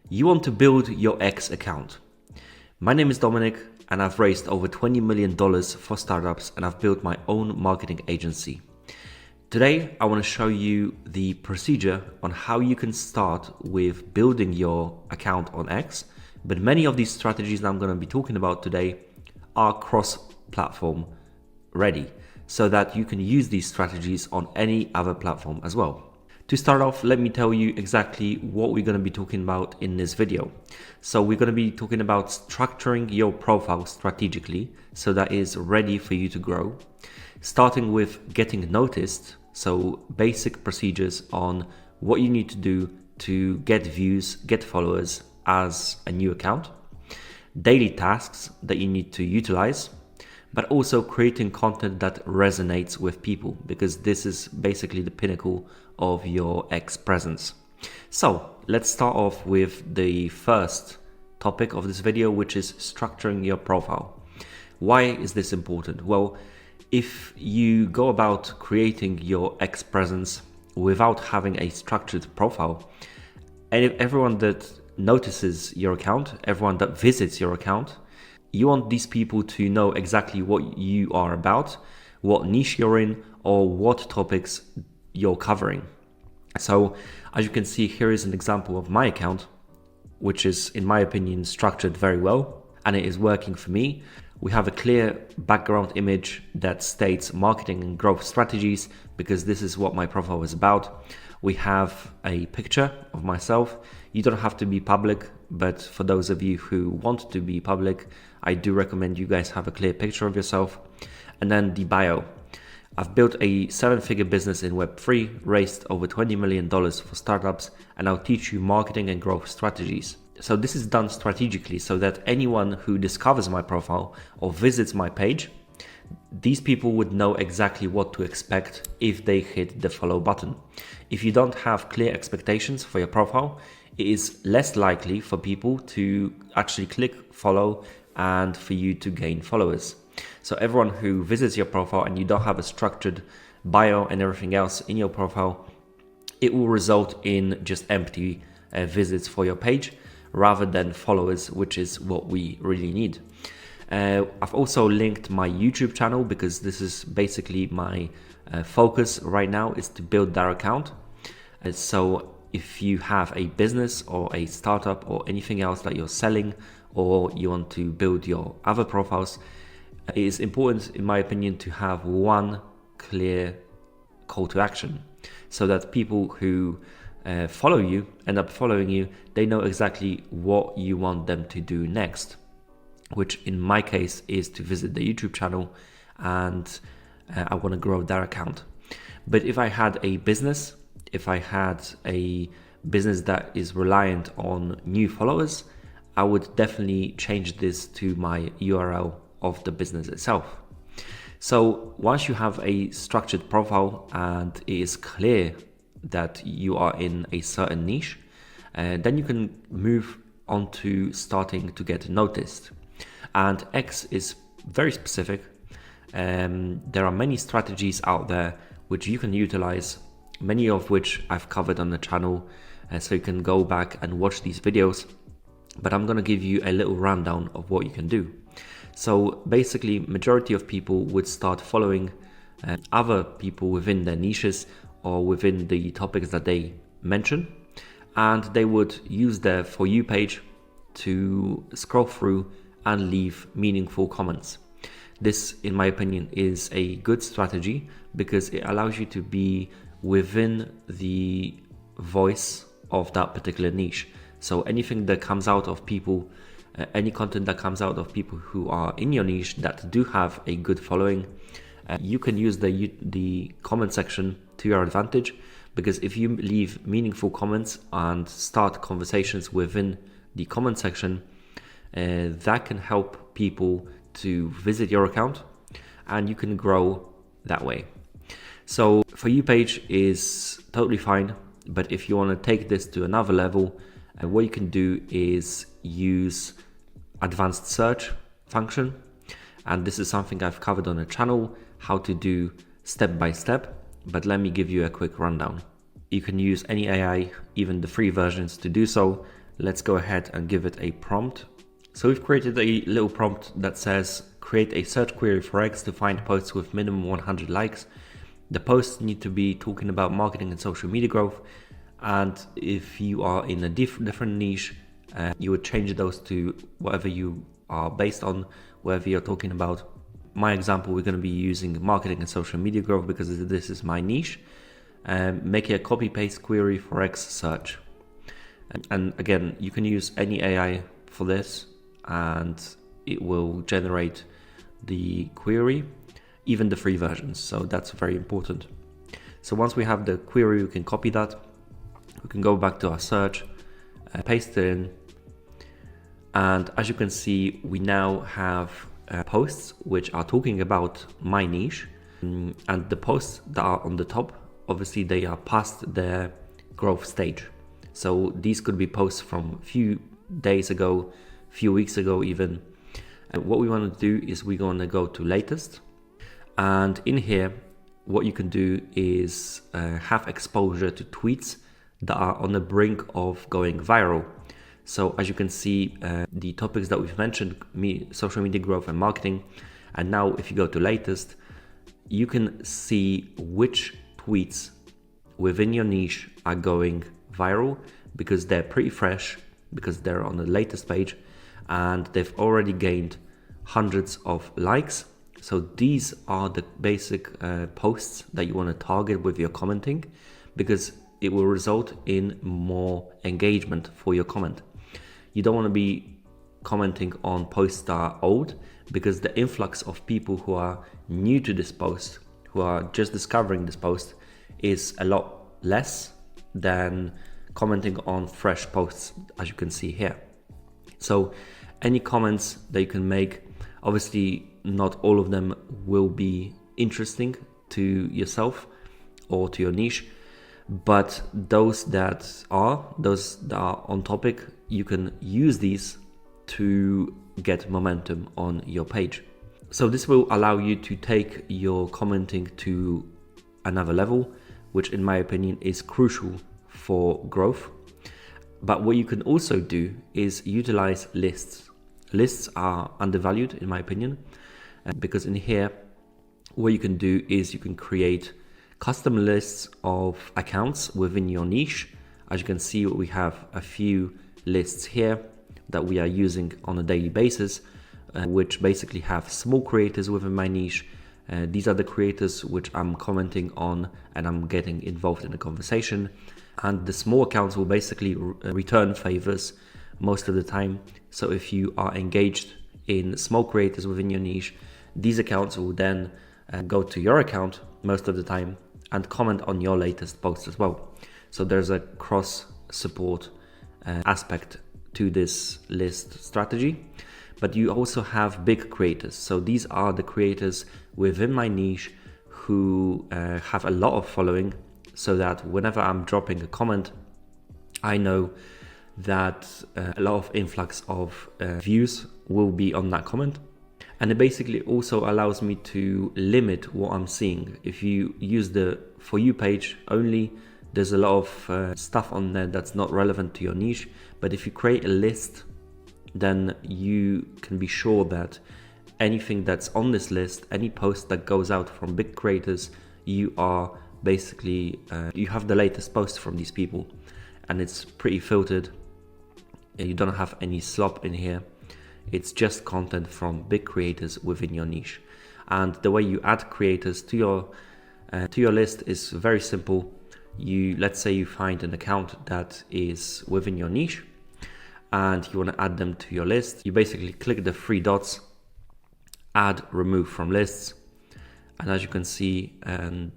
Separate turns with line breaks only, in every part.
You want to build your X account. My name is Dominic and I've raised over $20 million for startups and I've built my own marketing agency. Today, I want to show you the procedure on how you can start with building your account on X, but many of these strategies that I'm going to be talking about today are cross-platform ready, so that you can use these strategies on any other platform as well. To start off, let me tell you exactly what we're going to be talking about in this video. So we're going to be talking about structuring your profile strategically so that is ready for you to grow. Starting with getting noticed, so basic procedures on what you need to do to get views, get followers as a new account. Daily tasks that you need to utilize, but also creating content that resonates with people, because this is basically the pinnacle of your X presence. So let's start off with the first topic of this video, which is structuring your profile. Why is this important? Well, if you go about creating your X presence without having a structured profile, and if everyone that notices your account, everyone that visits your account, you want these people to know exactly what you are about, what niche you're in, or what topics you're covering. So as you can see, here is an example of my account, which is, in my opinion, structured very well, and it is working for me. We have a clear background image that states marketing and growth strategies, because this is what my profile is about. We have a picture of myself. You don't have to be public, but for those of you who want to be public, I do recommend you guys have a clear picture of yourself. And then the bio. I've built a 7-figure business in Web3, raised over $20 million for startups, and I'll teach you marketing and growth strategies. So this is done strategically so that anyone who discovers my profile or visits my page, these people would know exactly what to expect if they hit the follow button. If you don't have clear expectations for your profile, it is less likely for people to actually click follow and for you to gain followers. So everyone who visits your profile and you don't have a structured bio and everything else in your profile, it will result in just empty visits for your page rather than followers, which is what we really need. I've also linked my YouTube channel, because this is basically my focus right now, is to build that account. So if you have a business or a startup or anything else that you're selling, or you want to build your other profiles, it is important, in my opinion, to have one clear call to action, so that people who follow you, end up following you, they know exactly what you want them to do next, which in my case is to visit the YouTube channel, and I want to grow that account. But if I had a business, that is reliant on new followers, I would definitely change this to my URL of the business itself. So once you have a structured profile and it is clear that you are in a certain niche, then you can move on to starting to get noticed. And X is very specific. There are many strategies out there which you can utilize, many of which I've covered on the channel, so you can go back and watch these videos. But I'm going to give you a little rundown of what you can do. So basically, majority of people would start following other people within their niches or within the topics that they mention, and they would use their For You page to scroll through and leave meaningful comments. This, in my opinion, is a good strategy because it allows you to be within the voice of that particular niche. So anything that comes out of people, any content that comes out of people who are in your niche that do have a good following, you can use the comment section to your advantage, because if you leave meaningful comments and start conversations within the comment section, that can help people to visit your account and you can grow that way. So For You page is totally fine, but if you want to take this to another level, what you can do is use advanced search function, and this is something I've covered on the channel, how to do step by step, but let me give you a quick rundown. You can use any AI, even the free versions, to do so. let's go ahead and give it a prompt. So we've created a little prompt that says create a search query for X to find posts with minimum 100 likes. The posts need to be talking about marketing and social media growth. And if you are in a different niche, you would change those to whatever you are based on, whatever you're talking about. My example, we're going to be using marketing and social media growth because this is my niche. Make a copy paste query for X search. And again, you can use any AI for this and it will generate the query, even the free versions. So that's very important. So once we have the query, we can copy that. We can go back to our search, paste it in. And as you can see, we now have posts which are talking about my niche. And the posts that are on the top, obviously they are past their growth stage. So these could be posts from a few days ago, few weeks ago even. And what we want to do is we're going to go to latest. And in here, what you can do is have exposure to tweets that are on the brink of going viral. So as you can see, the topics that we've mentioned, social media growth and marketing. And now if you go to latest, you can see which tweets within your niche are going viral because they're pretty fresh, because they're on the latest page and they've already gained hundreds of likes. So these are the basic posts that you want to target with your commenting, because it will result in more engagement for your comment. You don't want to be commenting on posts that are old, because the influx of people who are new to this post, who are just discovering this post, is a lot less than commenting on fresh posts, as you can see here. So any comments that you can make, obviously not all of them will be interesting to yourself or to your niche, but those that are on topic, you can use these to get momentum on your page. So this will allow you to take your commenting to another level, which in my opinion is crucial for growth. But what you can also do is utilize lists. Lists are undervalued in my opinion, because in here, what you can do is you can create custom lists of accounts within your niche. As you can see, we have a few lists here that we are using on a daily basis, which basically have small creators within my niche. These are the creators which I'm commenting on and I'm getting involved in the conversation. And the small accounts will basically return favors most of the time. So if you are engaged in small creators within your niche, these accounts will then go to your account most of the time and comment on your latest posts as well. So there's a cross support aspect to this list strategy. But you also have big creators. So these are the creators within my niche who have a lot of following, so that whenever I'm dropping a comment, I know that a lot of influx of views will be on that comment. And it basically also allows me to limit what I'm seeing. If you use the For You page only, there's a lot of stuff on there that's not relevant to your niche. But if you create a list, then you can be sure that anything that's on this list, any post that goes out from big creators, you are basically, you have the latest post from these people and it's pretty filtered. You don't have any slop in here. It's just content from big creators within your niche. And the way you add creators to your list is very simple. Let's say you find an account that is within your niche and you want to add them to your list. You basically click the three dots, add, remove from lists. And as you can see,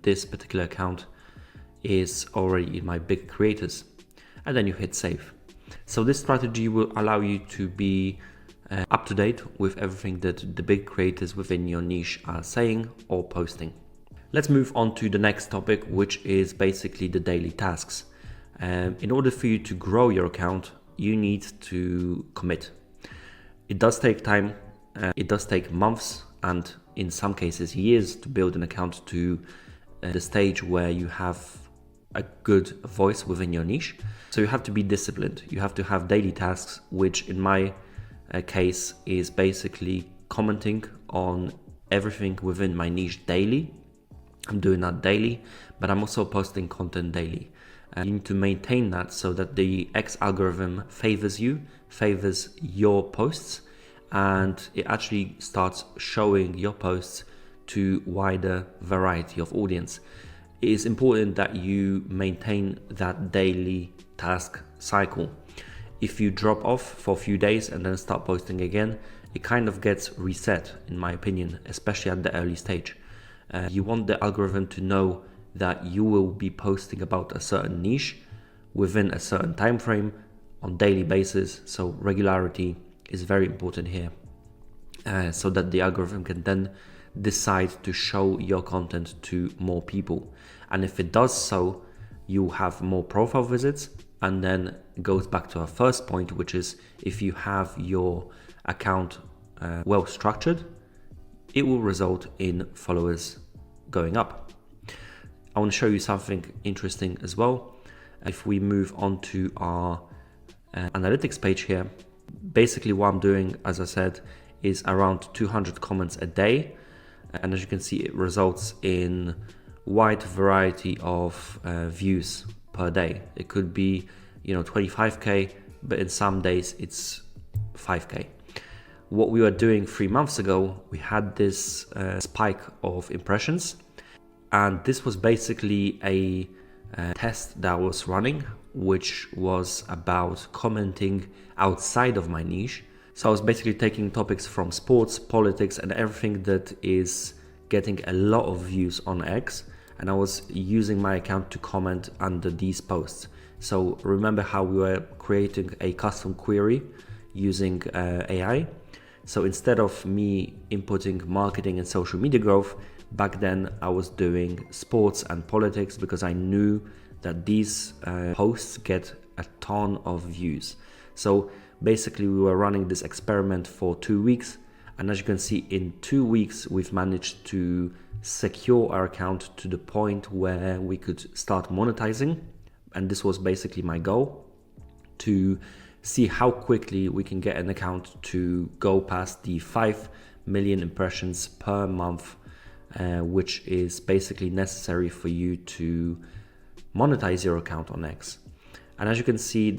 this particular account is already in my big creators. And then you hit save. So this strategy will allow you to be up to date with everything that the big creators within your niche are saying or posting. Let's move on to the next topic, which is basically the daily tasks. In order for you to grow your account, you need to commit. It does take time. It does take months and in some cases years to build an account to the stage where you have a good voice within your niche. So you have to be disciplined. You have to have daily tasks, which in my case is basically commenting on everything within my niche daily. I'm doing that daily, but I'm also posting content daily. You need to maintain that so that the X algorithm favors you, favors your posts, and it actually starts showing your posts to wider variety of audience. It is important that you maintain that daily task cycle. If you drop off for a few days and then start posting again, it kind of gets reset, in my opinion, especially at the early stage. You want the algorithm to know that you will be posting about a certain niche within a certain time frame on daily basis. So regularity is very important here, so that the algorithm can then decide to show your content to more people. And if it does so, you have more profile visits, and then it goes back to our first point, which is if you have your account well structured, it will result in followers going up. I want to show you something interesting as well. If we move on to our analytics page here, basically what I'm doing, as I said, is around 200 comments a day. And as you can see, it results in wide variety of views per day. It could be, 25K, but in some days it's 5K. What we were doing 3 months ago, we had this spike of impressions, and this was basically a test that I was running, which was about commenting outside of my niche. So I was basically taking topics from sports, politics, and everything that is getting a lot of views on X, and I was using my account to comment under these posts. So remember how we were creating a custom query using AI? So instead of me inputting marketing and social media growth, back then I was doing sports and politics because I knew that these posts get a ton of views. So basically we were running this experiment for 2 weeks, and as you can see, in 2 weeks we've managed to secure our account to the point where we could start monetizing. And this was basically my goal, to see how quickly we can get an account to go past the 5 million impressions per month, which is basically necessary for you to monetize your account on X. And as you can see,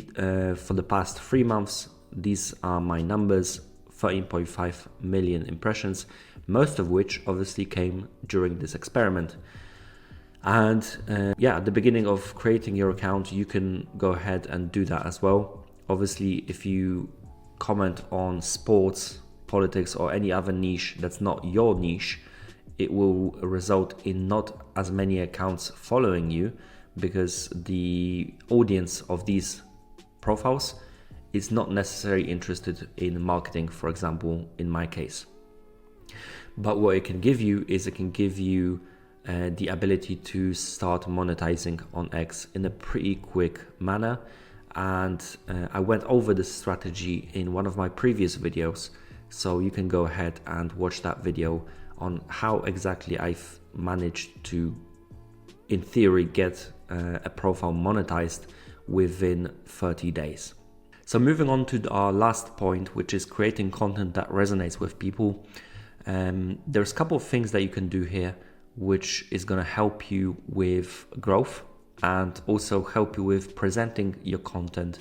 for the past 3 months, these are my numbers: 13.5 million impressions, most of which obviously came during this experiment. And at the beginning of creating your account, you can go ahead and do that as well. Obviously, if you comment on sports, politics, or any other niche that's not your niche, it will result in not as many accounts following you, because the audience of these profiles is not necessarily interested in marketing, for example, in my case. But what it can give you is it can give you the ability to start monetizing on X in a pretty quick manner. And I went over this strategy in one of my previous videos, so you can go ahead and watch that video on how exactly I've managed to, in theory, get a profile monetized within 30 days. So moving on to our last point, which is creating content that resonates with people. There's a couple of things that you can do here, which is going to help you with growth and also help you with presenting your content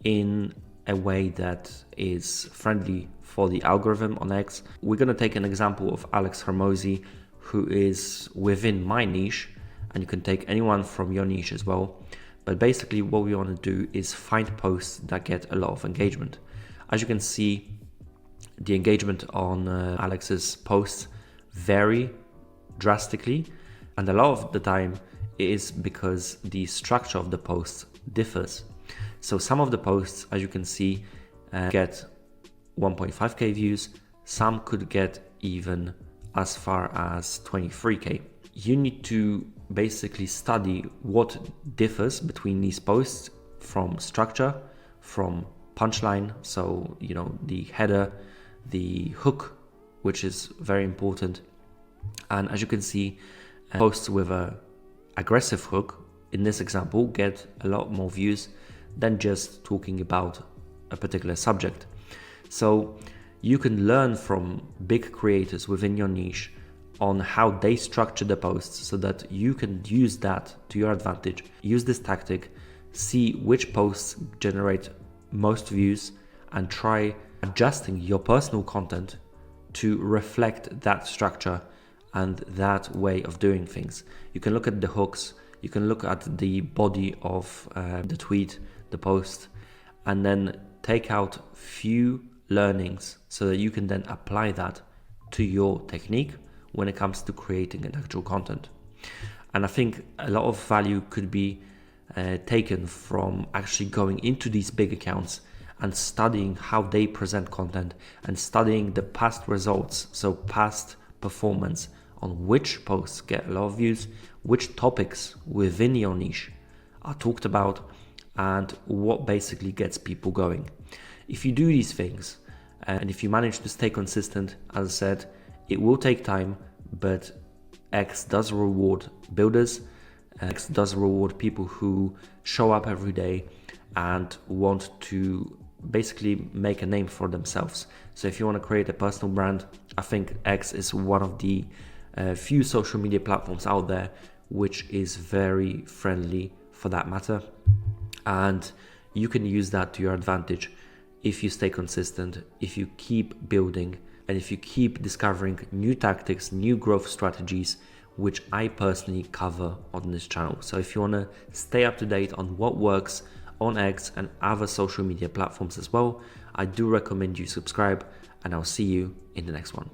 in a way that is friendly for the algorithm on X. We're going to take an example of Alex Hermosi, who is within my niche, and you can take anyone from your niche as well. But basically what we want to do is find posts that get a lot of engagement. As you can see, the engagement on Alex's posts vary drastically, and a lot of the time it is because the structure of the posts differs. So some of the posts, as you can see, get 1.5k views. Some could get even as far as 23k. You need to basically study what differs between these posts, from structure, from punchline, so the header, the hook, which is very important. And as you can see, posts with a aggressive hook in this example, get a lot more views than just talking about a particular subject. So you can learn from big creators within your niche on how they structure the posts so that you can use that to your advantage. Use this tactic, see which posts generate most views, and try adjusting your personal content to reflect that structure and that way of doing things. You can look at the hooks, you can look at the body of the tweet, the post, and then take out few learnings so that you can then apply that to your technique when it comes to creating an actual content. And I think a lot of value could be taken from actually going into these big accounts and studying how they present content and studying the past results, so past performance on which posts get a lot of views, which topics within your niche are talked about, and what basically gets people going. If you do these things, and if you manage to stay consistent, as I said, it will take time, but X does reward builders. X does reward people who show up every day and want to basically make a name for themselves. So if you want to create a personal brand, I think X is one of the few social media platforms out there which is very friendly for that matter. And you can use that to your advantage if you stay consistent, if you keep building, and if you keep discovering new tactics, new growth strategies, which I personally cover on this channel. So if you want to stay up to date on what works on X and other social media platforms as well, I do recommend you subscribe, and I'll see you in the next one.